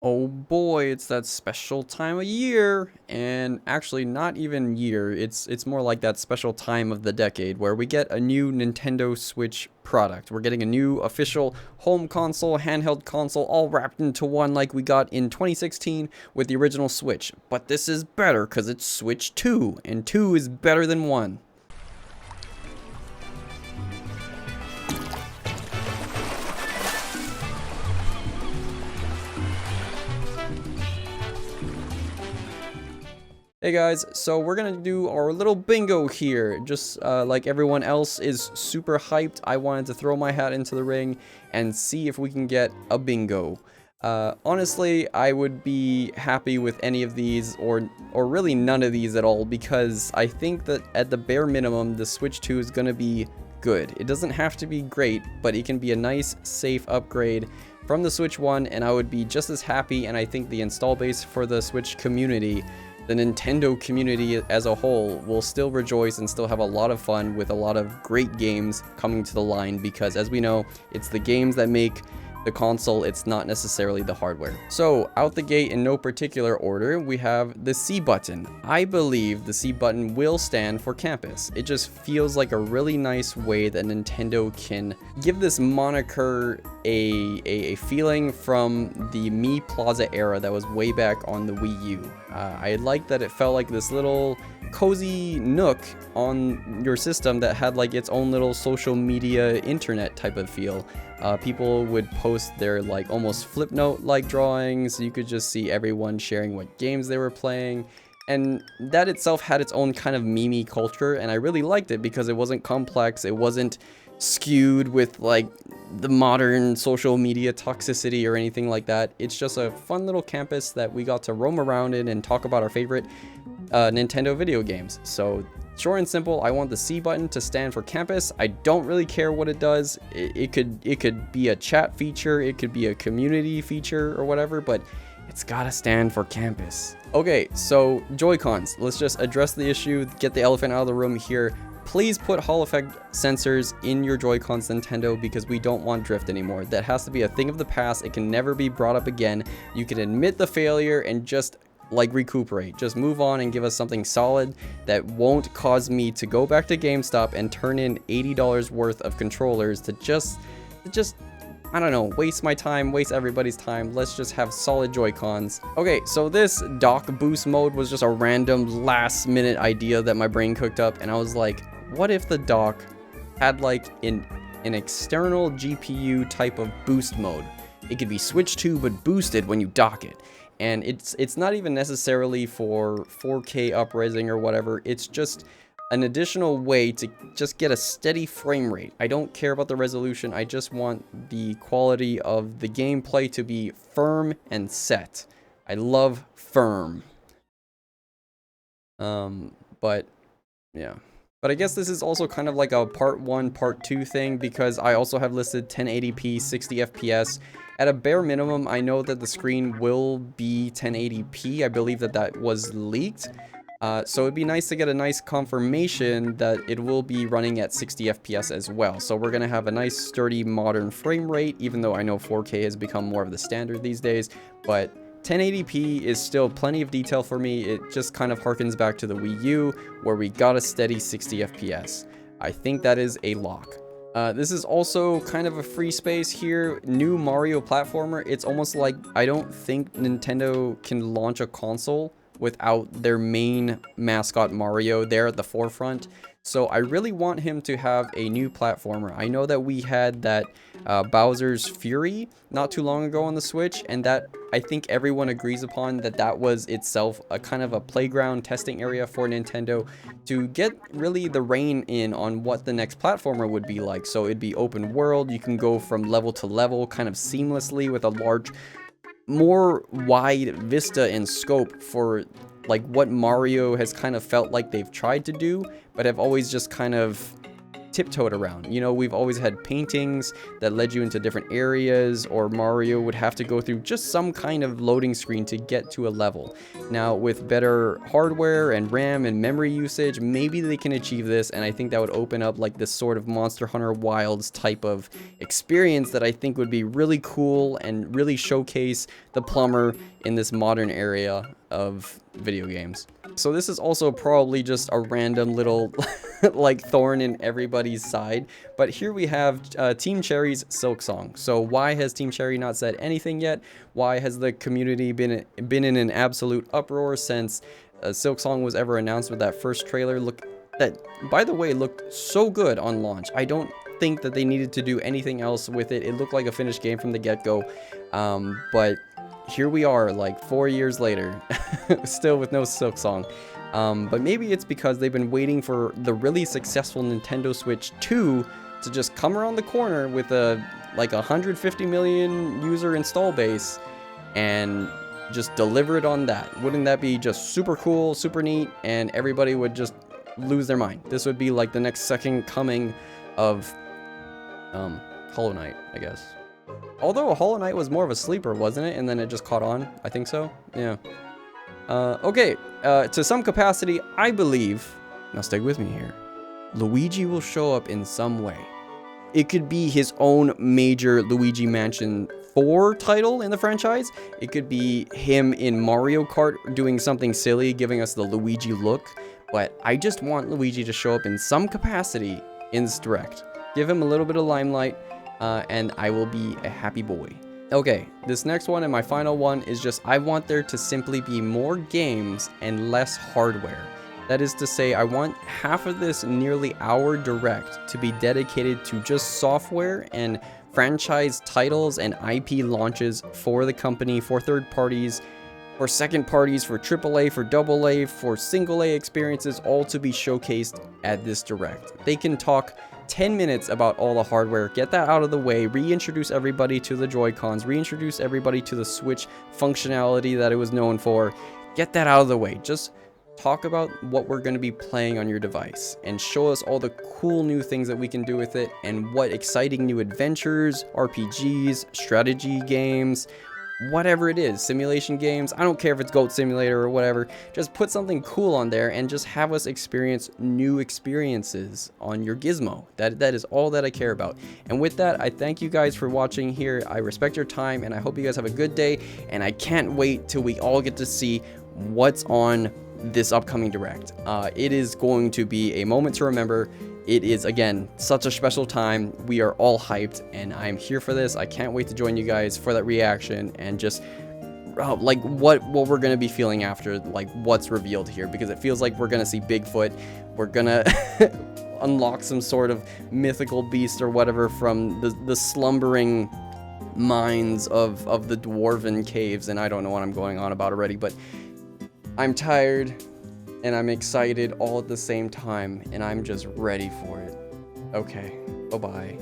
Oh boy, it's that special time of year, and actually not even year, it's more like that special time of the decade where we get a new Nintendo Switch product. We're getting a new official home console, handheld console, all wrapped into one like we got in 2016 with the original Switch. But this is better because it's Switch 2, and 2 is better than 1. Hey guys, so we're gonna do our little bingo here. Just like everyone else is super hyped, I wanted to throw my hat into the ring and see if we can get a bingo. Honestly, I would be happy with any of these or really none of these at all, because I think that at the bare minimum, the Switch 2 is gonna be good. It doesn't have to be great, but it can be a nice, safe upgrade from the Switch 1, and I would be just as happy, and I think the install base for the Switch community, the Nintendo community as a whole, will still rejoice and still have a lot of fun with a lot of great games coming to the line, because as we know, it's the games that make the console, it's not necessarily the hardware. So out the gate, in no particular order, we have the C button. I believe the C button will stand for campus. It just feels like a really nice way that Nintendo can give this moniker a feeling from the Mii Plaza era that was way back on the Wii U. I like that it felt like this little cozy nook on your system that had like its own little social media internet type of feel. People would post their like almost flip note like drawings. You could just see everyone sharing what games they were playing, and that itself had its own kind of meme culture, and I really liked it because it wasn't complex, it wasn't skewed with like the modern social media toxicity or anything like that. It's just a fun little campus that we got to roam around in and talk about our favorite Nintendo video games. So short and simple, I want the C button to stand for campus. I don't really care what it does. It could be a chat feature, it could be a community feature or whatever, but it's gotta stand for campus. Okay, so Joy-Cons. Let's just address the issue, get the elephant out of the room here. Please put Hall effect sensors in your Joy-Cons, Nintendo, because we don't want drift anymore. That has to be a thing of the past. It can never be brought up again. You can admit the failure and just like recuperate. Just move on and give us something solid that won't cause me to go back to GameStop and turn in $80 worth of controllers to just I don't know, waste my time, waste everybody's time. Let's just have solid Joy-Cons. Okay, so this dock boost mode was just a random last minute idea that my brain cooked up, and I was like, what if the dock had like an external GPU type of boost mode? It could be Switch 2 but boosted when you dock it. And it's not even necessarily for 4K upraising or whatever. It's just an additional way to just get a steady frame rate. I don't care about the resolution. I just want the quality of the gameplay to be firm and set. I love firm. But yeah. But I guess this is also kind of like a part 1, part 2 thing, because I also have listed 1080p, 60 FPS. At a bare minimum, I know that the screen will be 1080p. I believe that that was leaked. So it'd be nice to get a nice confirmation that it will be running at 60 FPS as well. So we're going to have a nice sturdy modern frame rate, even though I know 4K has become more of the standard these days. But 1080p is still plenty of detail for me. It just kind of harkens back to the Wii U, where we got a steady 60 FPS. I think that is a lock. This is also kind of a free space here. New Mario platformer. It's almost like I don't think Nintendo can launch a console without their main mascot Mario there at the forefront. So I really want him to have a new platformer. I know that we had that Bowser's Fury not too long ago on the Switch, and that I think everyone agrees upon that that was itself a kind of a playground testing area for Nintendo to get really the rein in on what the next platformer would be like. So it'd be open world, you can go from level to level kind of seamlessly with a large, more wide vista and scope for like what Mario has kind of felt like they've tried to do, but have always just kind of tiptoed around. You know, we've always had paintings that led you into different areas, or Mario would have to go through just some kind of loading screen to get to a level. Now, with better hardware and RAM and memory usage, maybe they can achieve this, and I think that would open up like this sort of Monster Hunter Wilds type of experience that I think would be really cool and really showcase the plumber in this modern area of video games. So this is also probably just a random little like thorn in everybody's side, but here we have Team Cherry's Silksong. So why has Team Cherry not said anything yet? Why has the community been in an absolute uproar since Silksong was ever announced with that first trailer? Look, that by the way looked so good on launch. I don't think that they needed to do anything else with it. It looked like a finished game from the get-go, but here we are like 4 years later still with no Silksong. But maybe it's because they've been waiting for the really successful Nintendo Switch 2 to just come around the corner with a like 150 million user install base and just deliver it on that. Wouldn't that be just super cool, super neat, and everybody would just lose their mind? This would be like the next second coming of Hollow Knight, I guess. Although Hollow Knight was more of a sleeper, wasn't it? And then it just caught on. I think so. Yeah. Okay. To some capacity, I believe, now stick with me here, Luigi will show up in some way. It could be his own major Luigi Mansion 4 title in the franchise. It could be him in Mario Kart doing something silly, giving us the Luigi look. But I just want Luigi to show up in some capacity in this Direct. Give him a little bit of limelight, and I will be a happy boy. Okay, this next one and my final one is just I want there to simply be more games and less hardware. That is to say, I want half of this nearly hour Direct to be dedicated to just software and franchise titles and IP launches for the company, for third parties, for second parties, for AAA, for AA, for single A experiences, all to be showcased at this Direct. They can talk 10 minutes about all the hardware, get that out of the way, reintroduce everybody to the Joy-Cons, reintroduce everybody to the Switch functionality that it was known for, get that out of the way. Just talk about what we're going to be playing on your device and show us all the cool new things that we can do with it and what exciting new adventures, RPGs, strategy games, whatever it is, simulation games. I don't care if it's Goat Simulator or whatever. Just put something cool on there and just have us experience new experiences on your Gizmo. That is all that I care about. And with that, I thank you guys for watching here. I respect your time and I hope you guys have a good day. And I can't wait till we all get to see what's on this upcoming Direct. It is going to be a moment to remember. It is, again, such a special time. We are all hyped, and I'm here for this. I can't wait to join you guys for that reaction and just like what we're gonna be feeling after like what's revealed here, because it feels like we're gonna see Bigfoot. We're gonna unlock some sort of mythical beast or whatever from the slumbering mines of the dwarven caves, and I don't know what I'm going on about already, but I'm tired and I'm excited all at the same time, and I'm just ready for it. Okay, bye-bye.